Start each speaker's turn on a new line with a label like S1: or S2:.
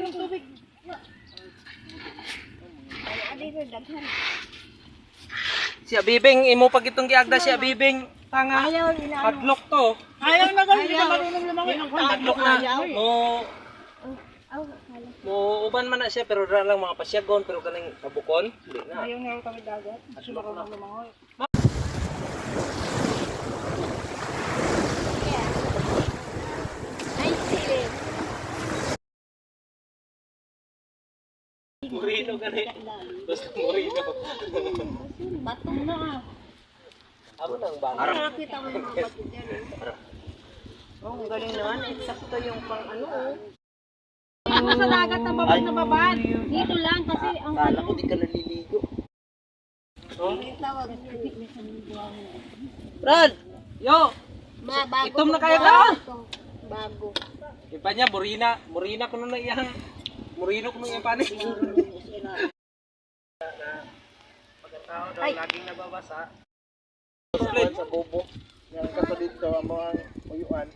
S1: yung tubig.
S2: Si Abibing, imo pag itong giagda si Abibing. Tanga. Padlock to.
S1: Ayaw na ganun, hindi ka marunong lumangoy.
S2: Padlock na. Mo uban man na siya pero ra lang mga pasyagon pero kaning kabukon, di na.
S1: Ayaw na kami dagat. Kasi marunong lumangoy.
S2: Murino gani. Basta murino.
S1: Bato na.
S2: Amo nang bang.
S1: Nakakita mo yung mga bato dyan. Oh, ang galing naman. Eksakto yung pang ano oh. Ako sa dagat na babad na babad. Dito lang kasi ang
S2: Kala ko di ka naliligo. Oh? Brad! Yo!
S1: bago.
S2: Itom na kaya ka?
S1: Bago.
S2: Iba niya, Murina ko na iyang. Murino ko na iyang panis. Pagkatao daw, laging nababasa. Sa bobo. Yang kapatid daw ang mga uyuan.